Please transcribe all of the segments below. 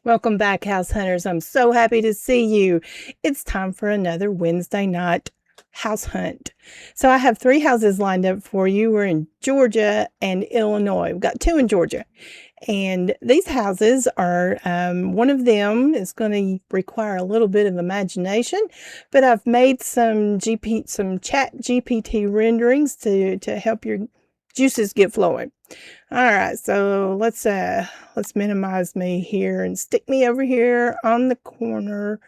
Welcome back, house hunters. I'm so happy to see you. It's time for another Wednesday night house hunt. So I have 3 houses lined up for you. We're in Georgia and Illinois. We've got 2 in Georgia. And these houses are, one of them is going to require a little bit of imagination, but I've made some chat GPT renderings to help your juices get flowing. All right, so let's minimize me here and stick me over here on the corner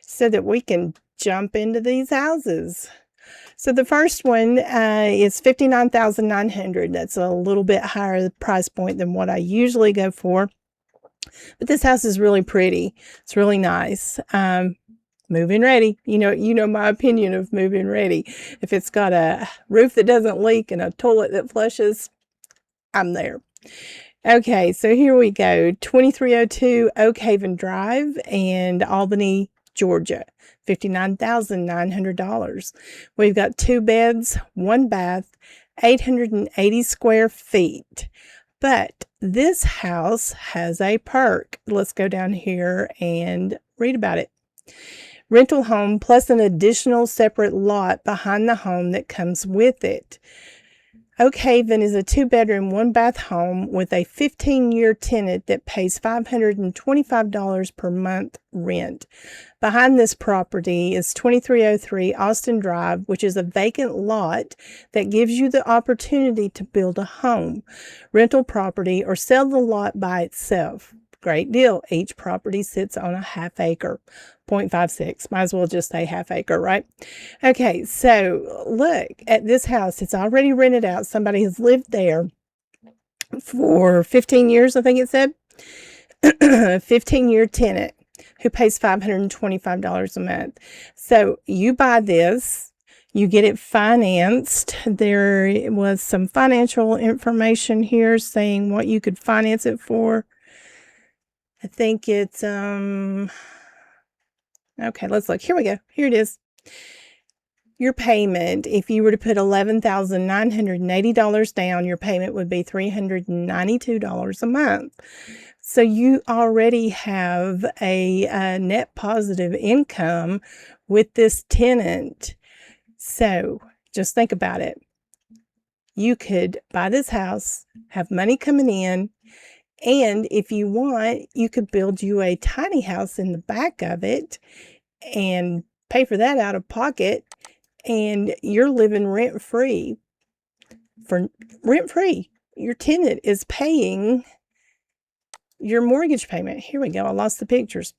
so that we can jump into these houses. So the first one is $59,900. That's a little bit higher price point than what I usually go for, but this house is really pretty. It's really nice. Move-in ready. You know my opinion of move-in ready. If it's got a roof that doesn't leak and a toilet that flushes, I'm there. Okay, so here we go. 2302 Oak Haven Drive and Albany, Georgia. $59,900. We've got 2 beds, 1 bath, 880 square feet. But this house has a perk. Let's go down here and read about it. Rental home plus an additional separate lot behind the home that comes with it. Oak Haven is a 2-bedroom, 1-bath home with a 15-year tenant that pays $525 per month rent. Behind this property is 2303 Austin Drive, which is a vacant lot that gives you the opportunity to build a home, rental property, or sell the lot by itself. Great deal. Each property sits on a half acre, 0.56. Might as well just say half acre, right? Okay, so look at this house. It's already rented out. Somebody has lived there for 15 years, I think it said. 15-year tenant who pays $525 a month. So you buy this, you get it financed. There was some financial information here saying what you could finance it for. I think it's, okay, let's look. Here we go. Here it is. Your payment, if you were to put $11,980 down, your payment would be $392 a month. So you already have a net positive income with this tenant. So just think about it. You could buy this house, have money coming in, and if you want, you could build you a tiny house in the back of it and pay for that out of pocket, and you're living rent-free. For rent-free, your tenant is paying your mortgage payment. Here we go. I lost the pictures.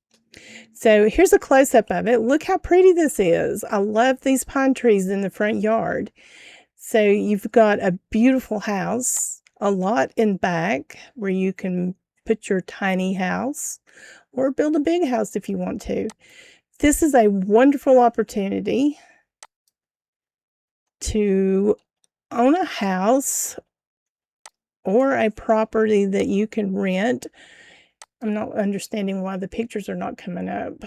So here's a close-up of it. Look how pretty this is. I love these pine trees in the front yard. So you've got a beautiful house, a lot in back where you can put your tiny house or build a big house if you want to. This is a wonderful opportunity to own a house or a property that you can rent. I'm not understanding why the pictures are not coming up.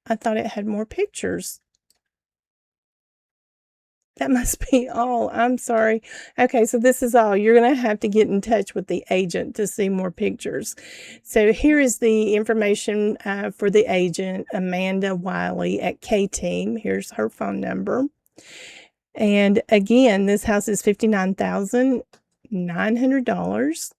I thought it had more pictures. That must be all. I'm sorry. Okay, so this is all. You're going to have to get in touch with the agent to see more pictures. So here is the information for the agent, Amanda Wiley at K-Team. Here's her phone number. And again, this house is $59,900.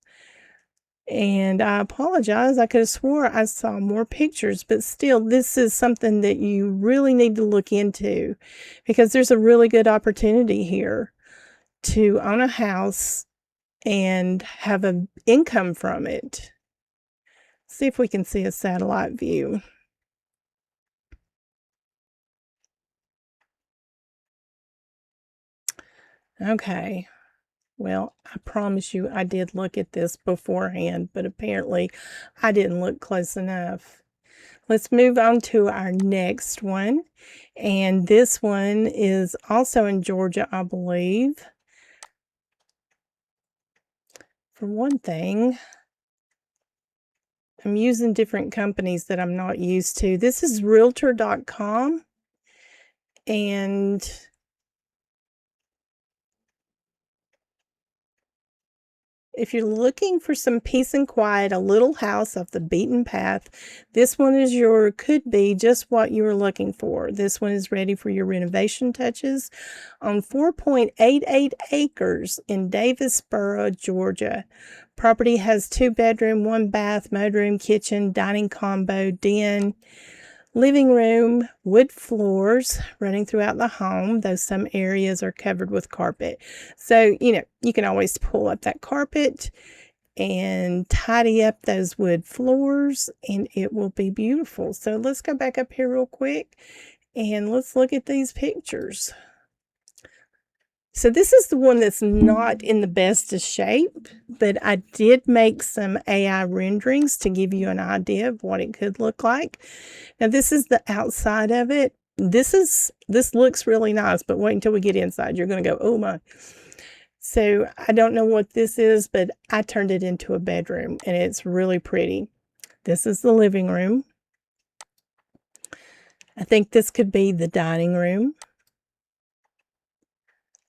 And I apologize. I could have swore I saw more pictures, but still, this is something that you really need to look into because there's a really good opportunity here to own a house and have an income from it. See if we can see a satellite view. Okay. Well, I promise you I did look at this beforehand, but apparently I didn't look close enough. Let's move on to our next one. And this one is also in Georgia, I believe. For one thing, I'm using different companies that I'm not used to. This is realtor.com. And If you're looking for some peace and quiet, a little house off the beaten path, this one could be just what you were looking for. This one is ready for your renovation touches on 4.88 acres in Davisboro, Georgia. Property has 2-bedroom, 1-bath, mudroom, kitchen, dining combo, den, living room, wood floors running throughout the home, though some areas are covered with carpet. So, you can always pull up that carpet and tidy up those wood floors, and it will be beautiful. So let's go back up here real quick, and let's look at these pictures. So this is the one that's not in the best of shape, but I did make some AI renderings to give you an idea of what it could look like. Now this is the outside of it. This looks really nice, but wait until we get inside. You're going to go, oh my. So I don't know what this is, but I turned it into a bedroom, and it's really pretty. This is the living room. I think this could be the dining room.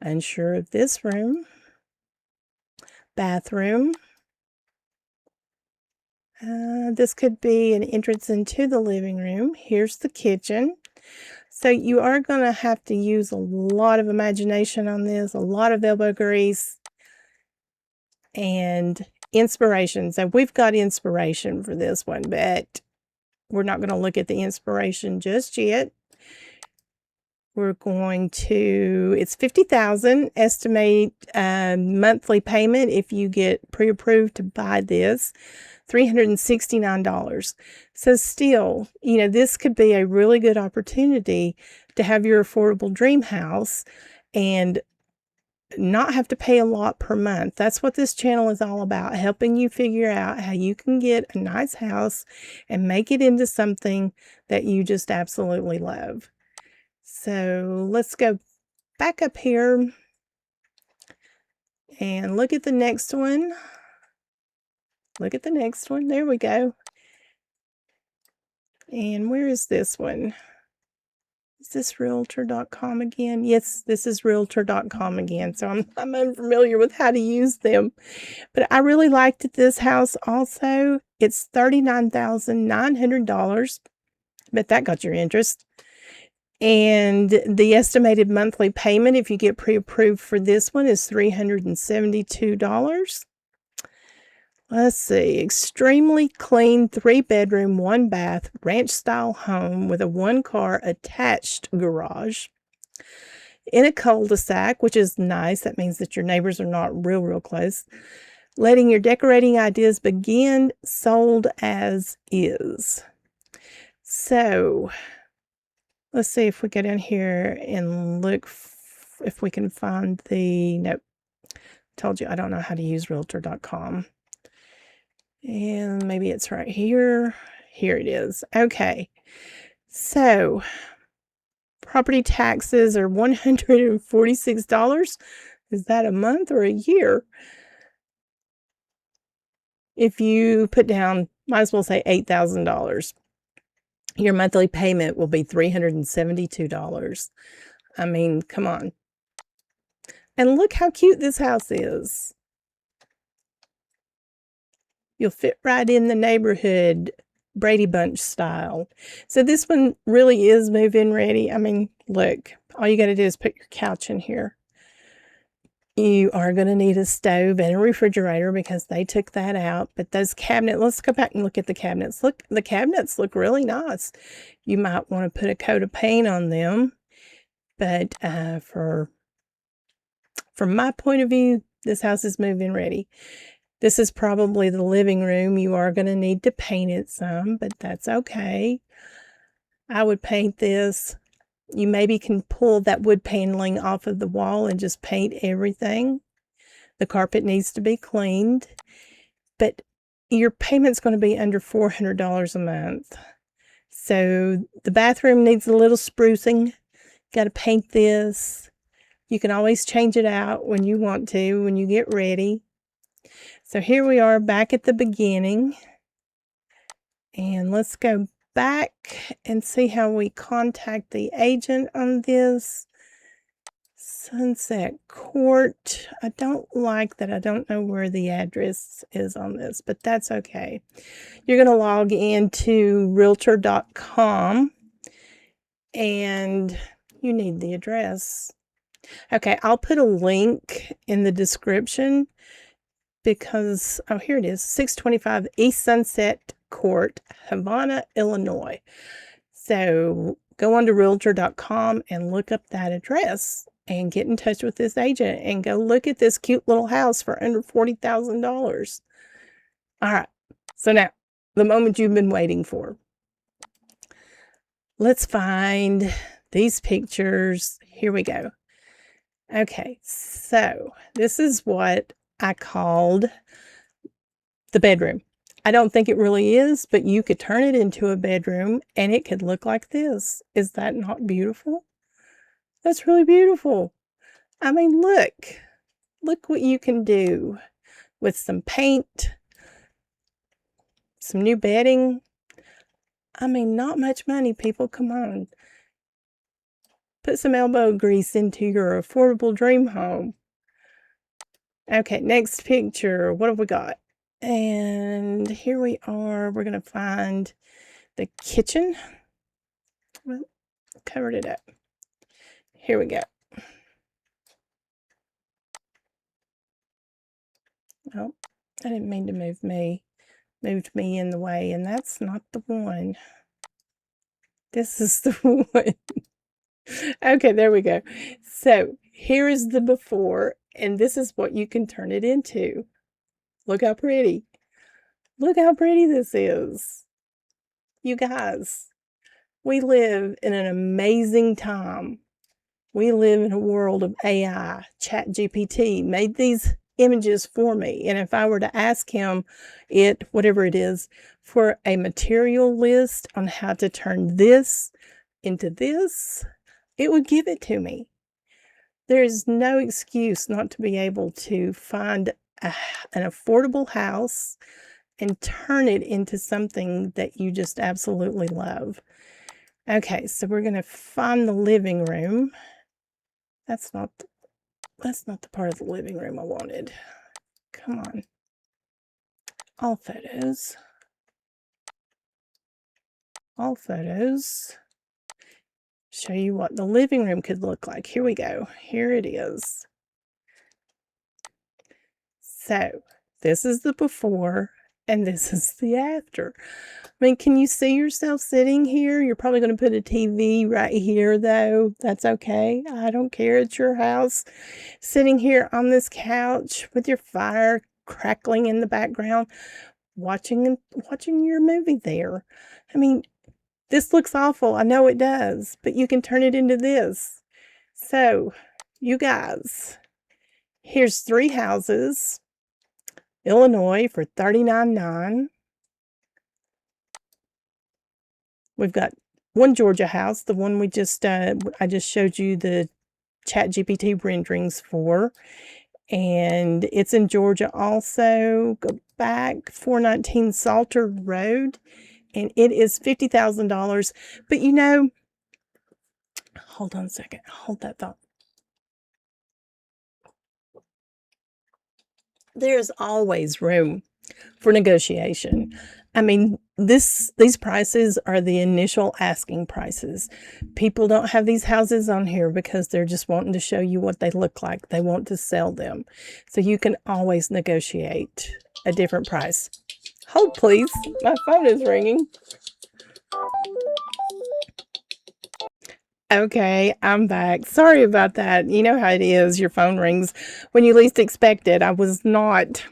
Unsure of this room. Bathroom. This could be an entrance into the living room. Here's the kitchen. So you are going to have to use a lot of imagination on this, a lot of elbow grease, and inspiration. So we've got inspiration for this one, but we're not going to look at the inspiration just yet. We're going to, it's $50,000 estimate monthly payment if you get pre-approved to buy this, $369. So still, this could be a really good opportunity to have your affordable dream house and not have to pay a lot per month. That's what this channel is all about, helping you figure out how you can get a nice house and make it into something that you just absolutely love. So let's go back up here and look at the next one. Look at the next one. There we go. And where is this one? Is this realtor.com again? Yes, this is realtor.com again. So I'm unfamiliar with how to use them. But I really liked this house also. It's $39,900. Bet that got your interest. And the estimated monthly payment, if you get pre-approved for this one, is $372. Let's see. Extremely clean 3-bedroom, 1-bath, ranch-style home with a 1-car attached garage in a cul-de-sac, which is nice. That means that your neighbors are not real close. Letting your decorating ideas begin. Sold as is. So let's see if we go down here and look if we can find nope. Told you I don't know how to use realtor.com. And maybe it's right here. Here it is. Okay. So property taxes are $146. Is that a month or a year? If you put down, might as well say $8,000. Your monthly payment will be $372. I mean, come on. And look how cute this house is. You'll fit right in the neighborhood, Brady Bunch style. So this one really is move-in ready. I mean, look, all you got to do is put your couch in here. You are going to need a stove and a refrigerator because they took that out. But those cabinets, let's go back and look at the cabinets. Look, the cabinets look really nice. You might want to put a coat of paint on them. But from my point of view, this house is move-in ready. This is probably the living room. You are going to need to paint it some, but that's okay. I would paint this. You maybe can pull that wood paneling off of the wall and just paint everything. The carpet needs to be cleaned, but your payment's going to be under $400 a month. So the bathroom needs a little sprucing. Got to paint this. You can always change it out when you want to, when you get ready. So here we are back at the beginning. And let's go back and see how we contact the agent on this. Sunset Court. I don't like that. I don't know where the address is on this, but that's okay. You're going to log into realtor.com and you need the address. Okay, I'll put a link in the description because, oh, here it is, 625 East Sunset Court, Havana, Illinois. So go on to realtor.com and look up that address and get in touch with this agent and go look at this cute little house for under $40,000. All right, so now the moment you've been waiting for. Let's find these pictures. Here we go. Okay, so this is what I called the bedroom. I don't think it really is, but you could turn it into a bedroom and it could look like this. Is that not beautiful? That's really beautiful. I mean, look what you can do with some paint, some new bedding. I mean, not much money, people. Come on. Put some elbow grease into your affordable dream home. Okay, next picture. What have we got? And here we are. We're going to find the kitchen. Well, covered it up. Here we go. Oh, I didn't mean to move me. Moved me in the way, and that's not the one. This is the one. Okay, there we go. So here is the before, and this is what you can turn it into. Look how pretty. Look how pretty this is. You guys, we live in an amazing time. We live in a world of AI. ChatGPT made these images for me. And if I were to ask him whatever it is, for a material list on how to turn this into this, it would give it to me. There is no excuse not to be able to find an affordable house and turn it into something that you just absolutely love. Okay, so we're going to find the living room. That's not the part of the living room I wanted. Come on. All photos. All photos. Show you what the living room could look like. Here we go. Here it is. So this is the before and this is the after. I mean, can you see yourself sitting here? You're probably going to put a TV right here, though. That's okay. I don't care. It's your house. Sitting here on this couch with your fire crackling in the background, watching your movie there. I mean, this looks awful. I know it does, but you can turn it into this. So, you guys, here's 3 houses. Illinois for $39,900. We've got one Georgia house, the one I just showed you the ChatGPT renderings for, and it's in Georgia also. Go back, 419 Salter Road, and it is $50,000. But you know, hold on a second, hold that thought. There's always room for negotiation. I mean, these prices are the initial asking prices. People don't have these houses on here because they're just wanting to show you what they look like. They want to sell them. So you can always negotiate a different price. Hold, please. My phone is ringing. Okay, I'm back. Sorry about that. You know how it is. Your phone rings when you least expect it. I was not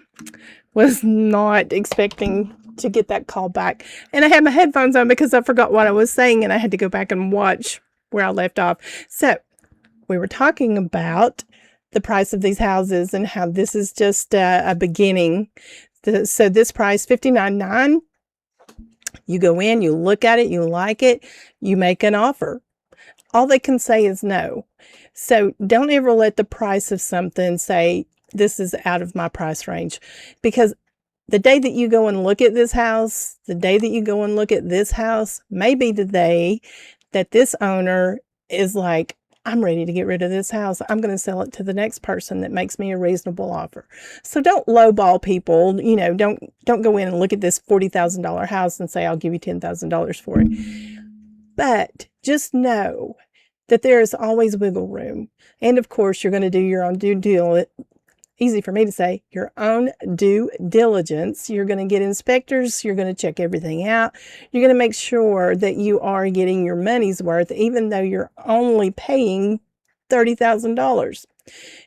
expecting to get that call back. And I had my headphones on because I forgot what I was saying and I had to go back and watch where I left off. So we were talking about the price of these houses and how this is just a beginning. So this price, $59,900, you go in, you look at it, you like it, you make an offer. All they can say is no. So don't ever let the price of something say, this is out of my price range. Because the day that you go and look at this house, the day that you go and look at this house, may be the day that this owner is like, I'm ready to get rid of this house. I'm going to sell it to the next person that makes me a reasonable offer. So don't lowball people. You know, don't go in and look at this $40,000 house and say, I'll give you $10,000 for it. But just know that there is always wiggle room. And of course, you're going to do your own due diligence. Easy for me to say, your own due diligence. You're going to get inspectors. You're going to check everything out. You're going to make sure that you are getting your money's worth, even though you're only paying $30,000.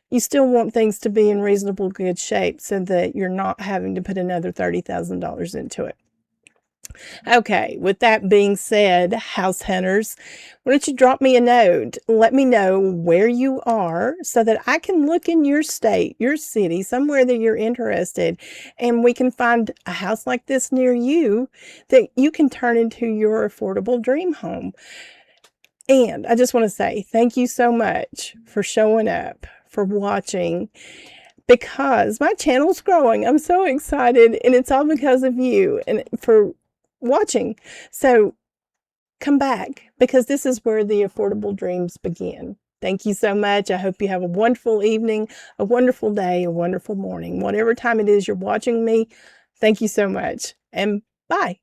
You still want things to be in reasonable good shape so that you're not having to put another $30,000 into it. Okay, with that being said, house hunters, why don't you drop me a note? Let me know where you are so that I can look in your state, your city, somewhere that you're interested, and we can find a house like this near you that you can turn into your affordable dream home. And I just want to say thank you so much for showing up, for watching, because my channel's growing. I'm so excited, and it's all because of you and for watching. So come back, because this is where the affordable dreams begin. Thank you so much. I hope you have a wonderful evening, a wonderful day, a wonderful morning, whatever time it is you're watching me. Thank you so much, and bye.